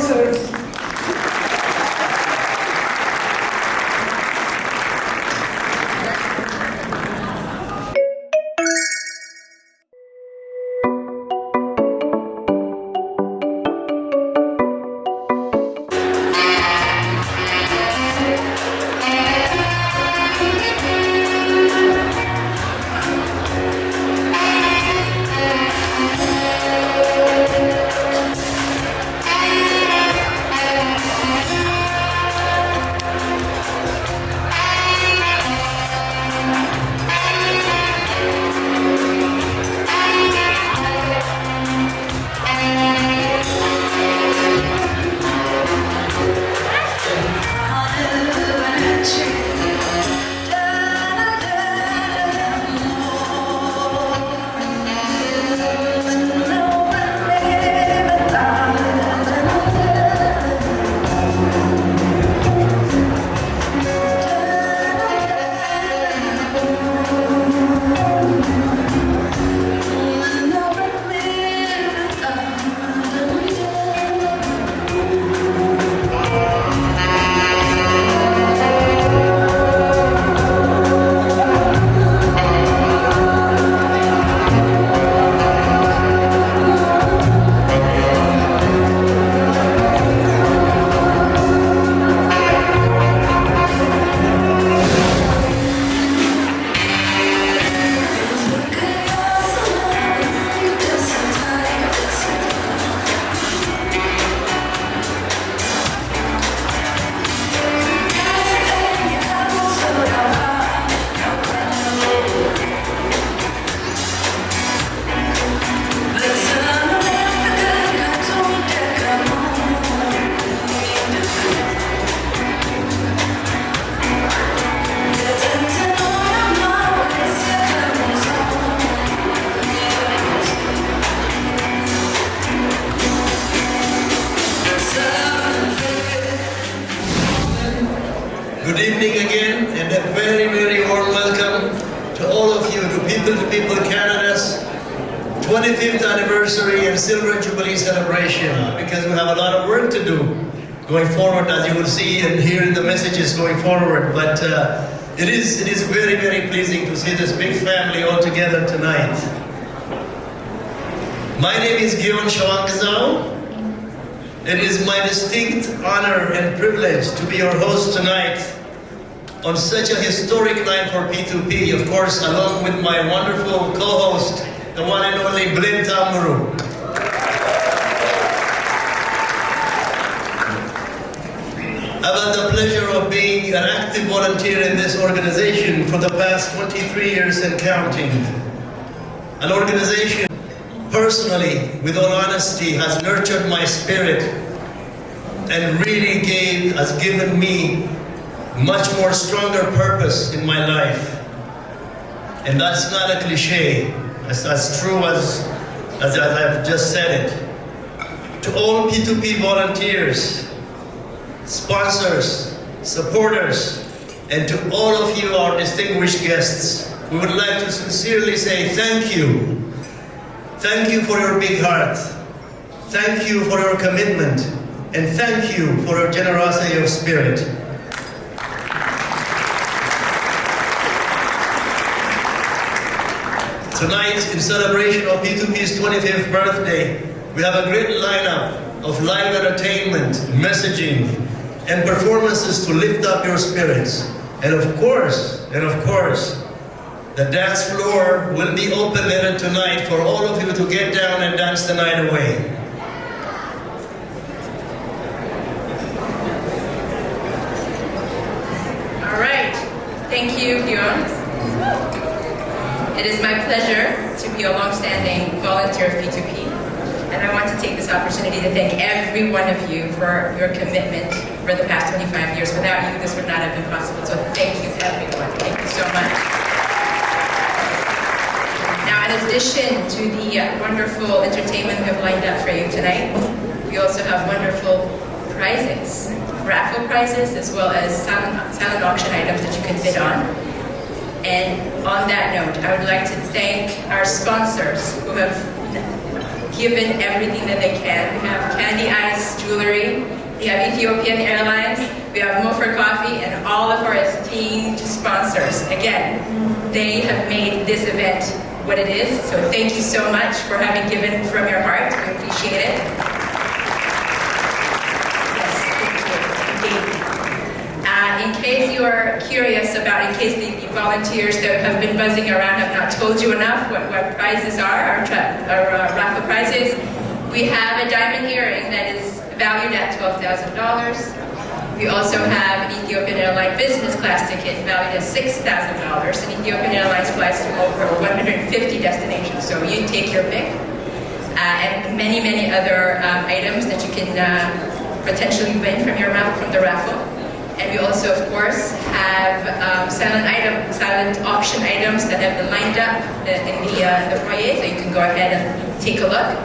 sponsors. Good evening again, and a very, very warm welcome to all of you to People Canada's 25th anniversary and Silver Jubilee celebration, because we have a lot of work to do going forward, as you will see and hear in the messages going forward. But it is very, very pleasing to see this big family all together tonight. My name is Gion Shawangazao. It is my distinct honor and privilege to be your host tonight on such a historic night for P2P, of course, along with my wonderful co-host, the one and only Blin Tamuru. I've had the pleasure of being an active volunteer in this organization for the past 23 years and counting. An organization, personally, with all honesty, has nurtured my spirit and really has given me much more stronger purpose in my life. And that's not a cliche. That's as true as I've just said it. To all P2P volunteers, sponsors, supporters, and to all of you, our distinguished guests, we would like to sincerely say thank you. Thank you for your big heart. Thank you for your commitment. And thank you for your generosity of spirit. Tonight, in celebration of P2P's 25th birthday, we have a great lineup of live entertainment, messaging, and performances to lift up your spirits. And of course, the dance floor will be open later tonight for all of you to get down and dance the night away. All right, thank you, Gion. It is my pleasure to be a long-standing volunteer of P2P, and I want to take this opportunity to thank every one of you for your commitment for the past 25 years. Without you, this would not have been possible, so thank you, everyone. Thank you so much. Now, in addition to the wonderful entertainment we have lined up for you tonight, we also have wonderful prizes, raffle prizes, as well as silent auction items that you can bid on. And on that note, I would like to thank our sponsors who have given everything that they can. We have Candy Eyes Jewelry, we have Ethiopian Airlines, we have Mofer Coffee, and all of our esteemed sponsors. Again, they have made this event what it is, so thank you so much for having given from your heart. We appreciate it. Yes, thank you. In case you are curious about, in case the volunteers that have been buzzing around have not told you enough what prizes are, our raffle prizes, we have a diamond earring that is valued at $12,000. We also have an Ethiopian Airlines business class ticket valued at $6,000. And Ethiopian Airlines flies to over 150 destinations, so you take your pick. And many, many other items that you can potentially win from the raffle. And we also, of course, have silent auction items that have been lined up in the foyer, so you can go ahead and take a look.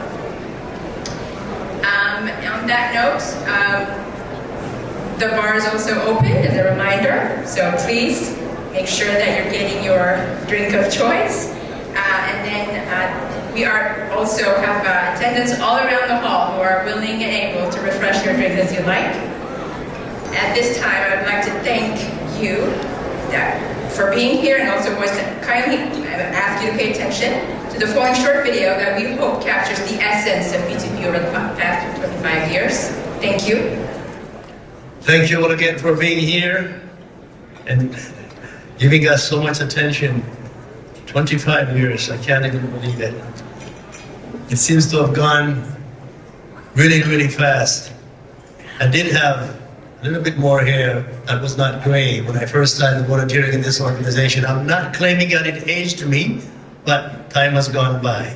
On that note, the bar is also open as a reminder, so please make sure that you're getting your drink of choice. And then we also have attendants all around the hall who are willing and able to refresh your drink as you like. At this time, I would like to thank you for being here, and also want to kindly ask you to pay attention to the following short video that we hope captures the essence of P2P over the past 25 years. Thank you. Thank you all again for being here and giving us so much attention. 25 years, I can't even believe it. It seems to have gone really, really fast. I did have a little bit more hair that was not gray when I first started volunteering in this organization. I'm not claiming that it aged me, but time has gone by.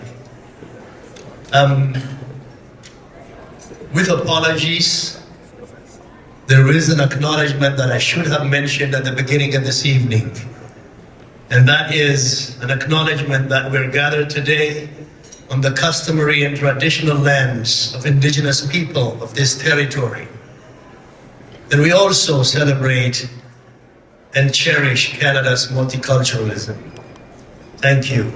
With apologies, there is an acknowledgement that I should have mentioned at the beginning of this evening. And that is an acknowledgement that we're gathered today on the customary and traditional lands of indigenous people of this territory. And we also celebrate and cherish Canada's multiculturalism. Thank you.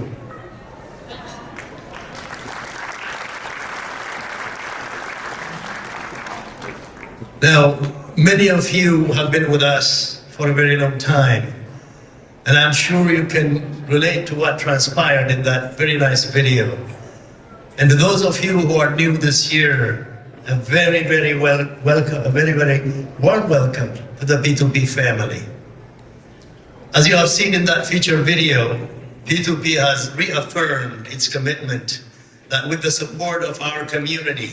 Now, many of you have been with us for a very long time, and I'm sure you can relate to what transpired in that very nice video. And to those of you who are new this year, a very, very warm welcome to the P2P family. As you have seen in that feature video, P2P has reaffirmed its commitment that with the support of our community,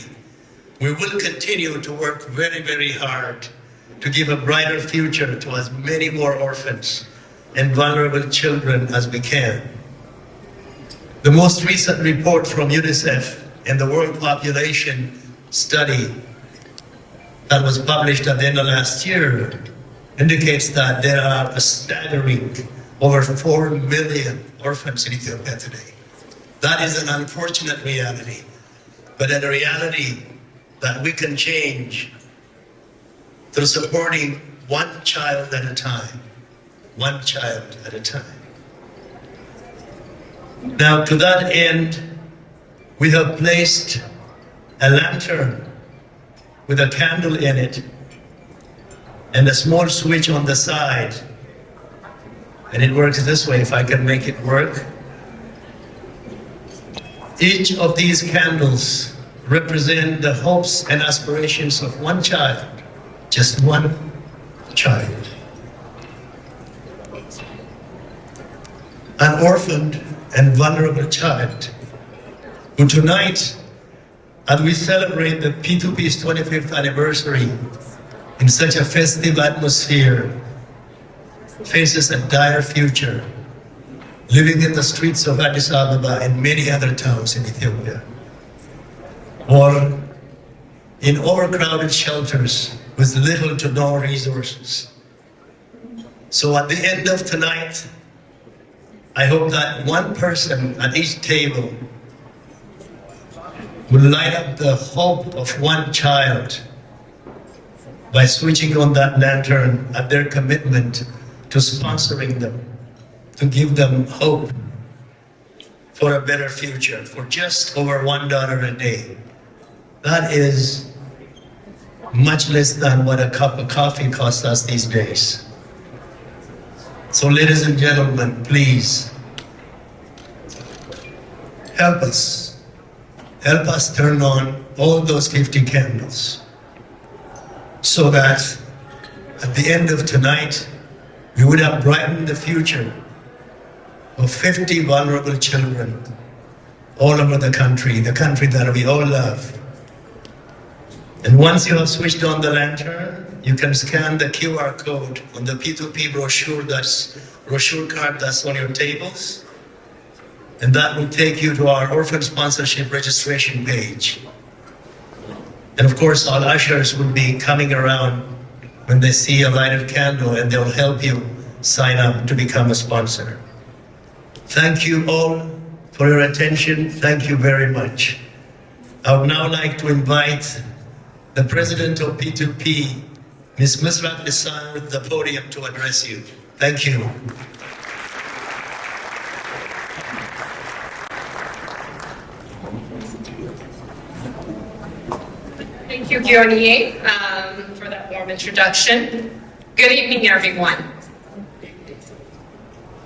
we will continue to work very, very hard to give a brighter future to as many more orphans and vulnerable children as we can. The most recent report from UNICEF and the World Population Study that was published at the end of last year indicates that there are a staggering over 4 million orphans in Ethiopia today. That is an unfortunate reality, but a reality that we can change through supporting one child at a time. One child at a time. Now, to that end, we have placed a lantern with a candle in it and a small switch on the side. And it works this way, if I can make it work. Each of these candles represent the hopes and aspirations of one child, just one child. An orphaned and vulnerable child who tonight, as we celebrate the P2P's 25th anniversary in such a festive atmosphere, faces a dire future, living in the streets of Addis Ababa and many other towns in Ethiopia, or in overcrowded shelters with little to no resources. So at the end of tonight, I hope that one person at each table will light up the hope of one child by switching on that lantern at their commitment to sponsoring them, to give them hope for a better future for just over $1 a day. That is much less than what a cup of coffee costs us these days. So ladies and gentlemen, please, help us. Help us turn on all those 50 candles so that at the end of tonight, we would have brightened the future of 50 vulnerable children all over the country that we all love. And once you have switched on the lantern, you can scan the QR code on the P2P brochure card that's on your tables. And that will take you to our Orphan sponsorship registration page. And of course, our ushers will be coming around when they see a lighted candle, and they'll help you sign up to become a sponsor. Thank you all for your attention. Thank you very much. I would now like to invite the president of P2P, Ms. Misrat Lisan, with the podium to address you. Thank you. Thank you, Giornie, for that warm introduction. Good evening, everyone.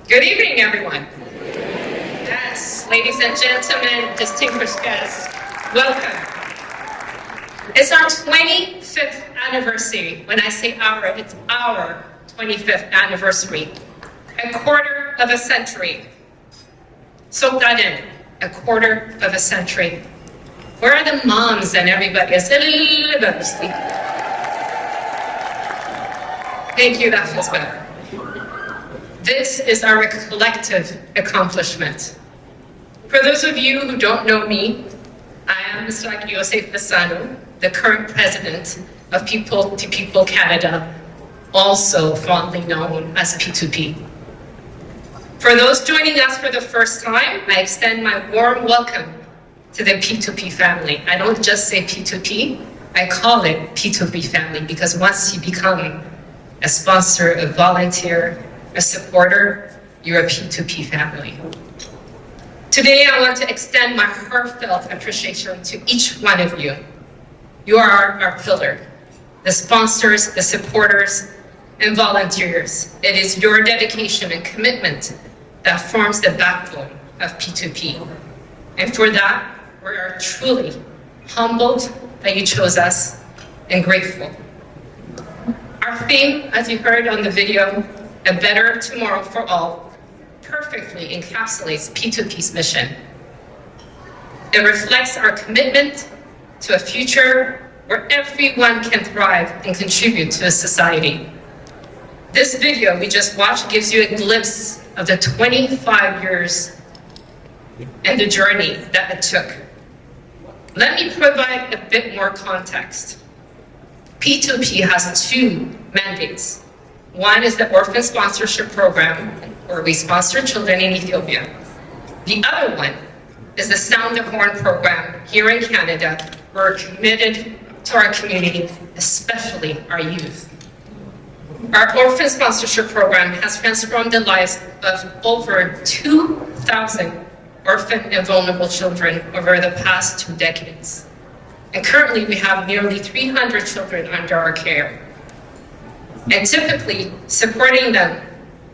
Good evening, everyone. Yes, ladies and gentlemen, distinguished guests, welcome. It's our 25th anniversary. When I say our, it's our 25th anniversary. A quarter of a century. Soak that in, a quarter of a century. Where are the moms and everybody? Thank you, that feels better. This is our collective accomplishment. For those of you who don't know me, I am Mr. Yosef Bassano, the current president of People2People Canada, also fondly known as P2P. For those joining us for the first time, I extend my warm welcome to the P2P family. I don't just say P2P, I call it P2P family, because once you become a sponsor, a volunteer, a supporter, you're a P2P family. Today, I want to extend my heartfelt appreciation to each one of you. You are our pillar, the sponsors, the supporters, and volunteers. It is your dedication and commitment that forms the backbone of P2P. And for that, we are truly humbled that you chose us and grateful. Our theme, as you heard on the video, A Better Tomorrow for All, perfectly encapsulates P2P's mission. It reflects our commitment to a future where everyone can thrive and contribute to a society. This video we just watched gives you a glimpse of the 25 years and the journey that it took. Let me provide a bit more context. P2P has two mandates. One is the Orphan sponsorship program, where we sponsor children in Ethiopia. The other one is the Sound the Horn program here in Canada. We're committed to our community, especially our youth. Our Orphan sponsorship program has transformed the lives of over 2,000 orphan and vulnerable children over the past 2 decades. And currently we have nearly 300 children under our care. And typically supporting them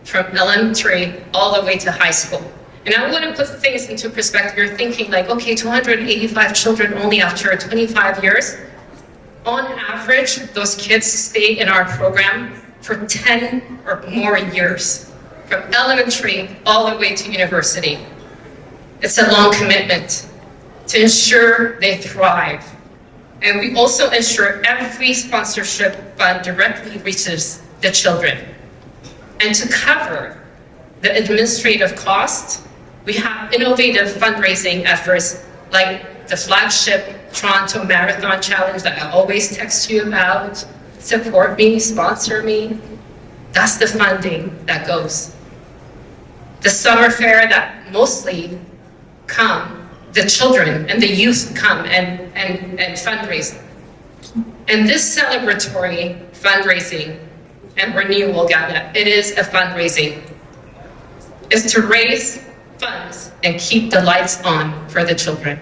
from elementary all the way to high school. And I want to put things into perspective. You're thinking like, okay, 285 children only after 25 years. On average, those kids stay in our program for 10 or more years, from elementary all the way to university. It's a long commitment to ensure they thrive. And we also ensure every sponsorship fund directly reaches the children. And to cover the administrative cost, we have innovative fundraising efforts like the flagship Toronto Marathon Challenge that I always text you about. Support me, sponsor me. That's the funding that goes. The summer fair that mostly come, the children and the youth come and fundraise. And this celebratory fundraising and renewal gala, it is a fundraising, is to raise funds and keep the lights on for the children.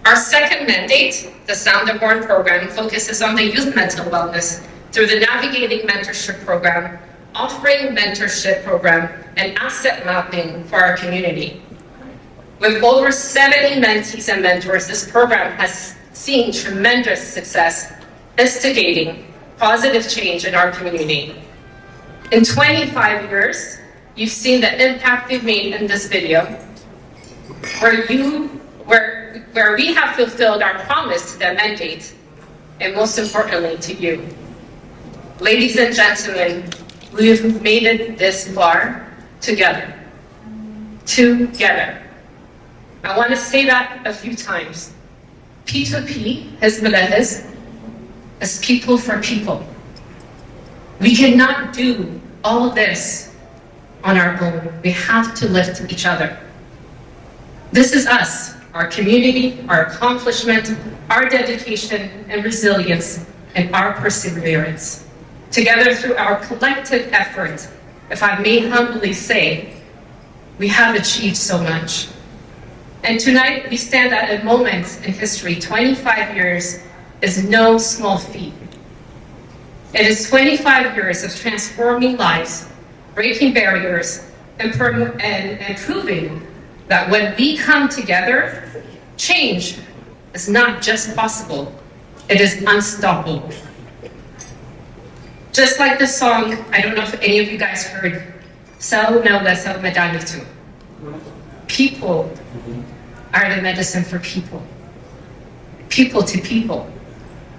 Our second mandate, the Sound the Horn program, focuses on the youth mental wellness through the Navigating Mentorship Program, offering mentorship program and asset mapping for our community. With over 70 mentees and mentors, this program has seen tremendous success instigating positive change in our community. In 25 years, you've seen the impact we've made in this video, where we have fulfilled our promise to the mandate, and most importantly, to you. Ladies and gentlemen, we've made it this far together. Together. I want to say that a few times. P2P, Hizbalahis, is people for people. We cannot do all this on our own. We have to lift each other. This is us, our community, our accomplishment, our dedication and resilience, and our perseverance. Together through our collective effort, if I may humbly say, we have achieved so much. And tonight we stand at a moment in history. 25 years is no small feat. It is 25 years of transforming lives, breaking barriers, and proving that when we come together, change is not just possible, it is unstoppable. Just like the song, I don't know if any of you guys heard, Sal na Sal Madanitu. People are the medicine for people. People to people.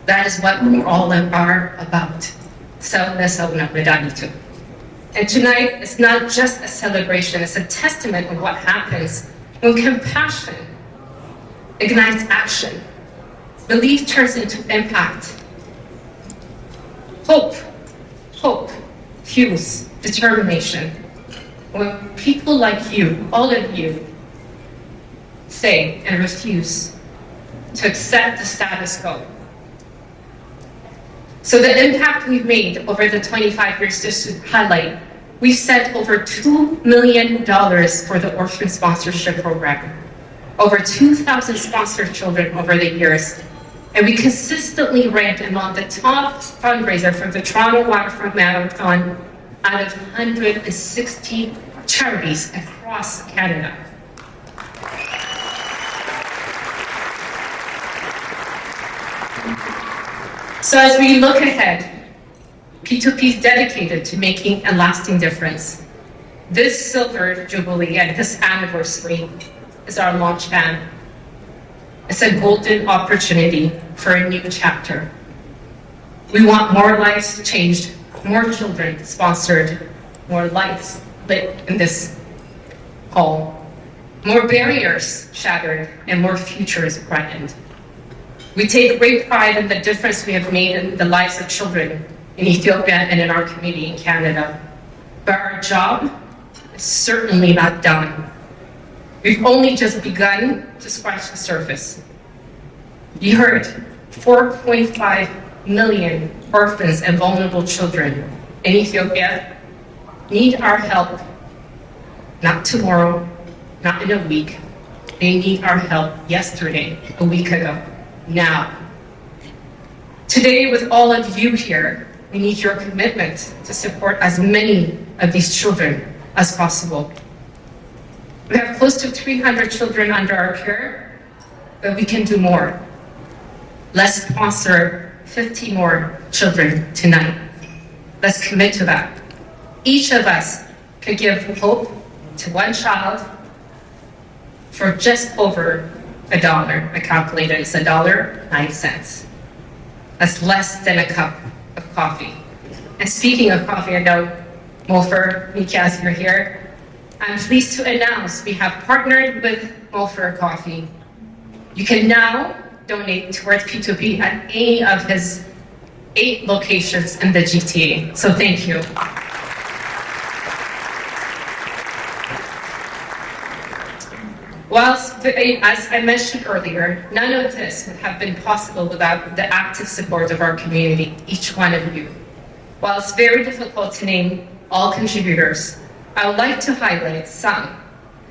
That is what we all are about. Sal na Madanitu. And tonight, it's not just a celebration, it's a testament of what happens when compassion ignites action. Belief turns into impact. Hope fuels determination. When people like you, all of you, say and refuse to accept the status quo. So the impact we've made over the 25 years, just to highlight, we've sent over $2 million for the Orphan sponsorship program, over 2,000 sponsored children over the years, and we consistently ranked among the top fundraiser for the Toronto Waterfront Marathon out of 160 charities across Canada. So as we look ahead, P2P is dedicated to making a lasting difference. This Silver Jubilee and this anniversary is our launch pad. It's a golden opportunity for a new chapter. We want more lives changed, more children sponsored, more lights lit in this hall, more barriers shattered, and more futures brightened. We take great pride in the difference we have made in the lives of children in Ethiopia and in our community in Canada. But our job is certainly not done. We've only just begun to scratch the surface. You heard 4.5 million orphans and vulnerable children in Ethiopia need our help, not tomorrow, not in a week. They need our help yesterday, a week ago, now. Today, with all of you here, we need your commitment to support as many of these children as possible. We have close to 300 children under our care, but we can do more. Let's sponsor 50 more children tonight. Let's commit to that. Each of us could give hope to one child for just over $1. I calculated it's $1.09. That's less than a cup of coffee. And speaking of coffee, I know Mulfer, Mikias, you're here. I'm pleased to announce we have partnered with Mulfer Coffee. You can now donate towards P2P at any of his 8 locations in the GTA. So thank you. Whilst, as I mentioned earlier, none of this would have been possible without the active support of our community, each one of you. While it's very difficult to name all contributors, I would like to highlight some.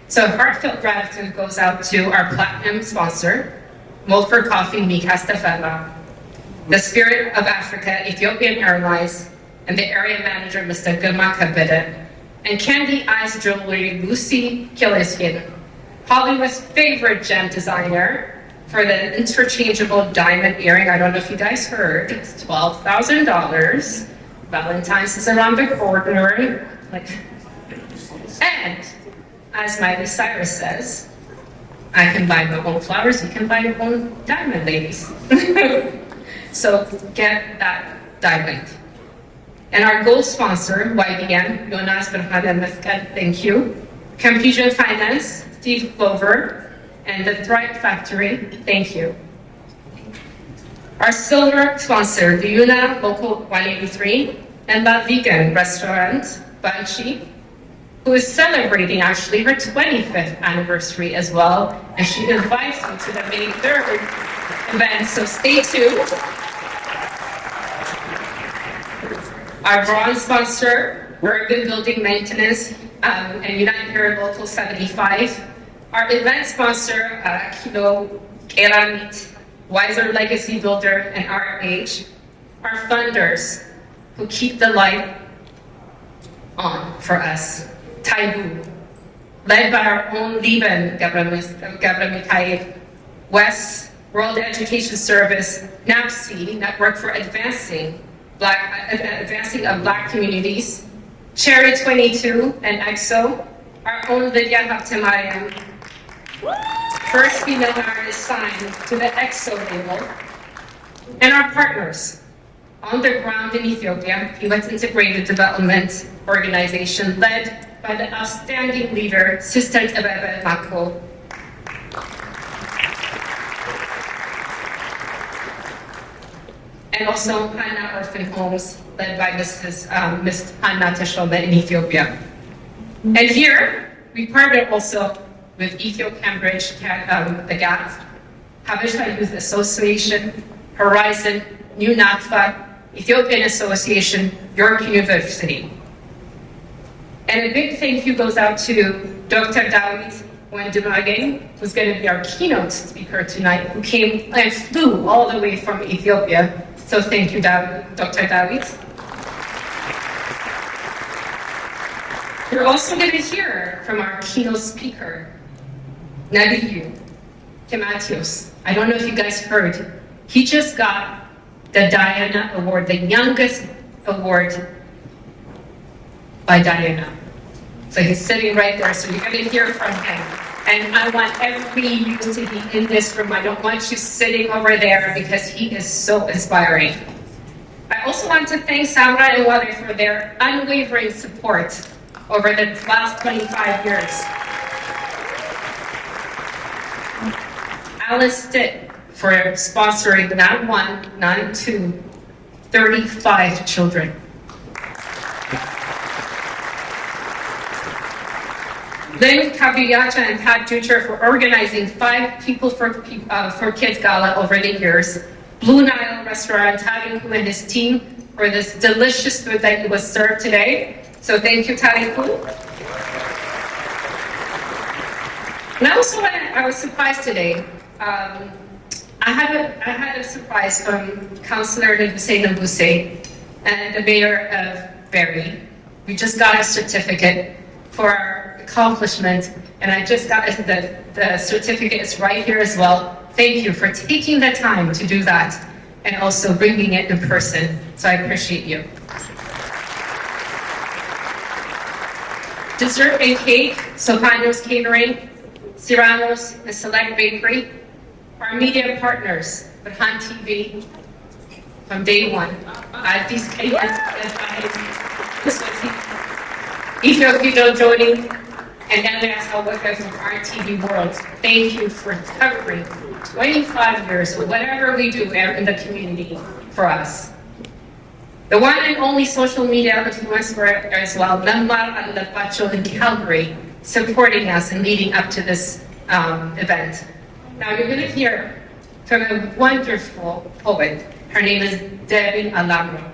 So heartfelt gratitude goes out to our platinum sponsor, Mulford Coffee, Mikas Tefela, the Spirit of Africa, Ethiopian Airlines, and the area manager, Mr. Guma Kabede, and Candy Eyes Jewelry, Lucy Killiskin, Hollywood's favorite gem designer for the interchangeable diamond earring. I don't know if you guys heard, it's $12,000. Valentine's is around the corner. And as Miley Cyrus says, I can buy my own flowers, you can buy your own diamond, ladies. So get that diamond. And our gold sponsor, YBM, Jonas Berhan Meskat, thank you. Confusion Finance, Steve Clover, and the Thrive Factory, thank you. Our silver sponsor, the Yuna Local 183, and La Vegan Restaurant, Banshee, who is celebrating actually her 25th anniversary as well, and she invites you to the May 3rd event, so stay tuned. Our bronze sponsor, Urban Building Maintenance, and United Here Local 75. Our event sponsor, Kilo Keramit, Wiser Legacy Builder, and RH. Our funders, who keep the light on for us. Taibu, led by our own Liban Gabramitai, West, World Education Service, NAPSI, Network for Advancing of Black Communities, Cherry 22 and EXO, our own Lydia Haptimayam, first female artist signed to the EXO label, and our partners on the ground in Ethiopia, US Integrated Development Organization, led by the outstanding leader, Sister Tvberhan. And also Hannah Orphan Homes, led by Miss Hannah Teshome in Ethiopia. And here, we partnered also with Ethio Cambridge, the GAP, Habesha Youth Association, Horizon, New NATFA, Ethiopian Association, York University. And a big thank you goes out to Dr. Dawit Wendemage, who's going to be our keynote speaker tonight, who came and flew all the way from Ethiopia. So thank you, Dr. Dawit. You're also going to hear from our keynote speaker, Nabiyu Timatios. I don't know if you guys heard, he just got the Diana Award, the youngest award by Diana. So he's sitting right there, so you're going to hear from him. And I want every you to be in this room. I don't want you sitting over there because he is so inspiring. I also want to thank Samra and Wale for their unwavering support over the last 25 years. Alice Stitt for sponsoring not one, not two, 35 children. Lynn Kabiyacha and Pat Ducher for organizing 5 People for Kids Gala over the years. Blue Nile Restaurant, Tariku and his team for this delicious food that was served today. So thank you, Tariku. And also, I was surprised today. I had a surprise from Councillor Hussein Abuse and the Mayor of Berry. We just got a certificate for our accomplishment, and I just got the certificate is right here as well. Thank you for taking the time to do that and also bringing it in person. So I appreciate you. Dessert and cake, Sopranos Catering, Cyrano's and Select Bakery. Our media partners, BerhanTV, from day one. These Ethiopia joining, and Elias Alwaka from RTV World. Thank you for covering 25 years of whatever we do in the community for us. The one and only social media influencer as well, Namar and Lapacho in Calgary, supporting us and leading up to this event. Now you're going to hear from a wonderful poet. Her name is Debbie Alamro.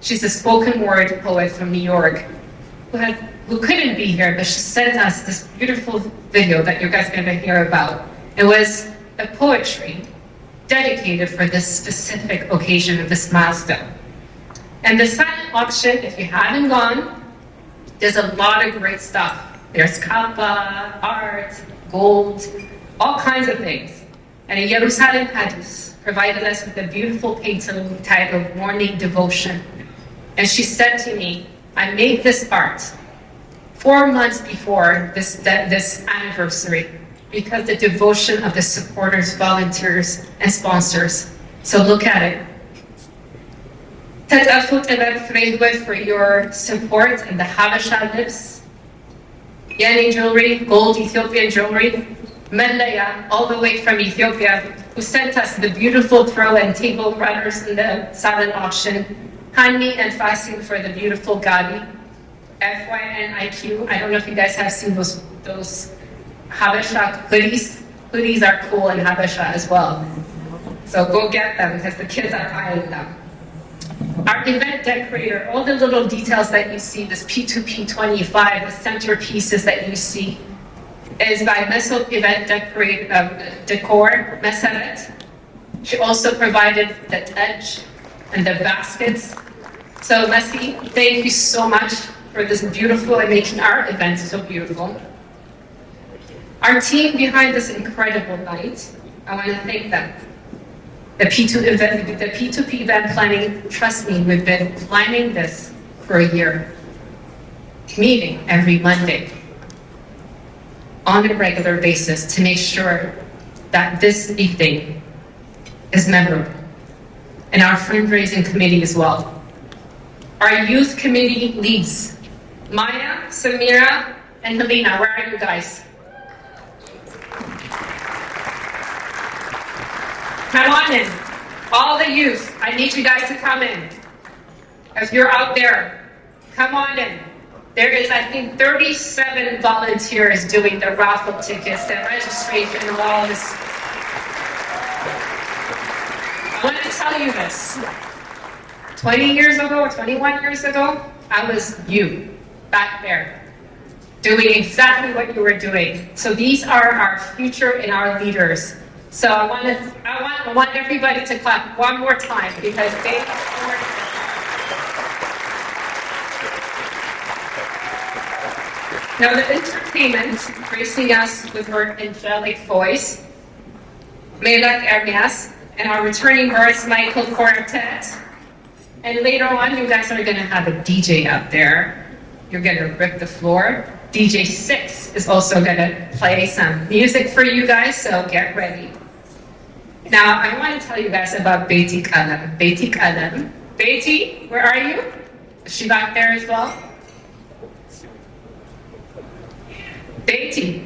She's a spoken word poet from New York who couldn't be here, but she sent us this beautiful video that you guys are going to hear about. It was a poetry dedicated for this specific occasion of this milestone. And the silent auction, if you haven't gone, there's a lot of great stuff. There's kappa, art, gold, all kinds of things. And in Jerusalem Hadis provided us with a beautiful painting titled Morning Devotion. And she said to me, I made this art 4 months before this anniversary because the devotion of the supporters, volunteers, and sponsors. So look at it. Tatafut Event for your support and the Habesha lips. Yani jewelry, gold Ethiopian jewelry. Mendaya, all the way from Ethiopia, who sent us the beautiful throw and table runners in the silent auction. Hani and Fasil for the beautiful Gabi. FYN IQ, I don't know if you guys have seen those Habesha hoodies. Hoodies are cool in Habesha as well. So go get them because the kids are eyeing them. Our event decorator, all the little details that you see, this P2P 25, the centerpieces that you see, is by Mesot Event Decor, Meseret. She also provided the edge and the baskets. So Messi, thank you so much for this beautiful and making our event so beautiful. Our team behind this incredible night, I want to thank them. The P2P event planning, trust me, we've been planning this for a year. Meeting every Monday on a regular basis to make sure that this evening is memorable. And our fundraising committee as well. Our youth committee leads, Maya, Samira, and Helena. Where are you guys? Come on in. All the youth, I need you guys to come in. If you're out there, come on in. There is, I think, 37 volunteers doing the raffle tickets, the registration, and all this. I want to tell you this. 20 years ago or 21 years ago, I was you back there doing exactly what you were doing. So these are our future and our leaders. So I want everybody to clap one more time because they worked. Now the entertainment, gracing us with her angelic voice, Melak Ermias, and our returning Boris Michael Quartet. And later on, you guys are gonna have a DJ out there. You're gonna rip the floor. DJ 6 is also gonna play some music for you guys, so get ready. Now, I want to tell you guys about Beti Kalam. Beti Kalam. Beti, where are you? Is she back there as well? Beti.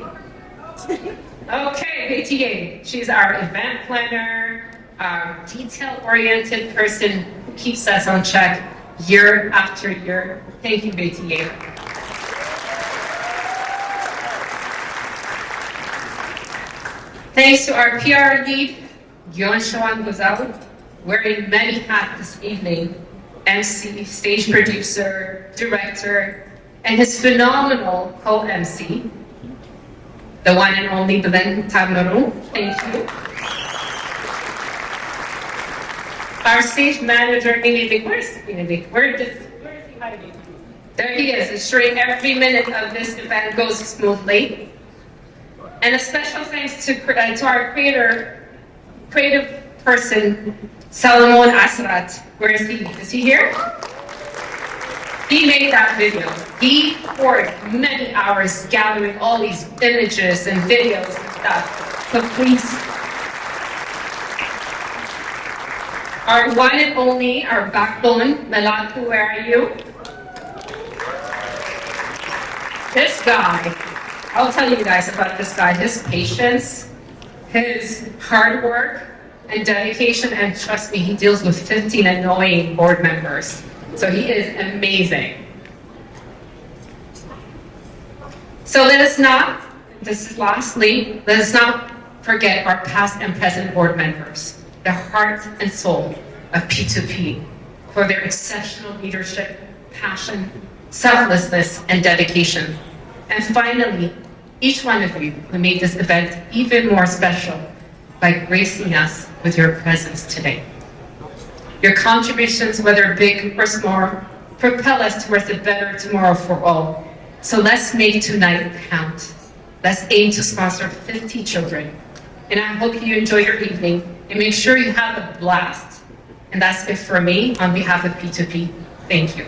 Okay, Beti. She's our event planner, our detail-oriented person who keeps us on check year after year. Thank you, Beti. Thanks to our PR lead, Shawan Gozal, wearing many hats this evening, MC, stage producer, director, and his phenomenal co-MC, the one and only Belen Tamnaru. Thank you. Our stage manager, Minivik. Where's Minivik? Where is he hiding? There he is, ensuring every minute of this event goes smoothly. And a special thanks to our creative person, Salomon Asrat. Where is he? Is he here? He made that video. He poured many hours gathering all these images and videos and stuff. So please. Our one and only, our backbone, Malaku, where are you? This guy, I'll tell you guys about this guy, his patience, his hard work and dedication, and trust me, he deals with 15 annoying board members. So he is amazing. So let us not forget our past and present board members, the heart and soul of P2P, for their exceptional leadership, passion, selflessness, and dedication. And finally, each one of you who made this event even more special, by gracing us with your presence today. Your contributions, whether big or small, propel us towards a better tomorrow for all. So let's make tonight count. Let's aim to sponsor 50 children. And I hope you enjoy your evening and make sure you have a blast. And that's it for me on behalf of P2P. Thank you.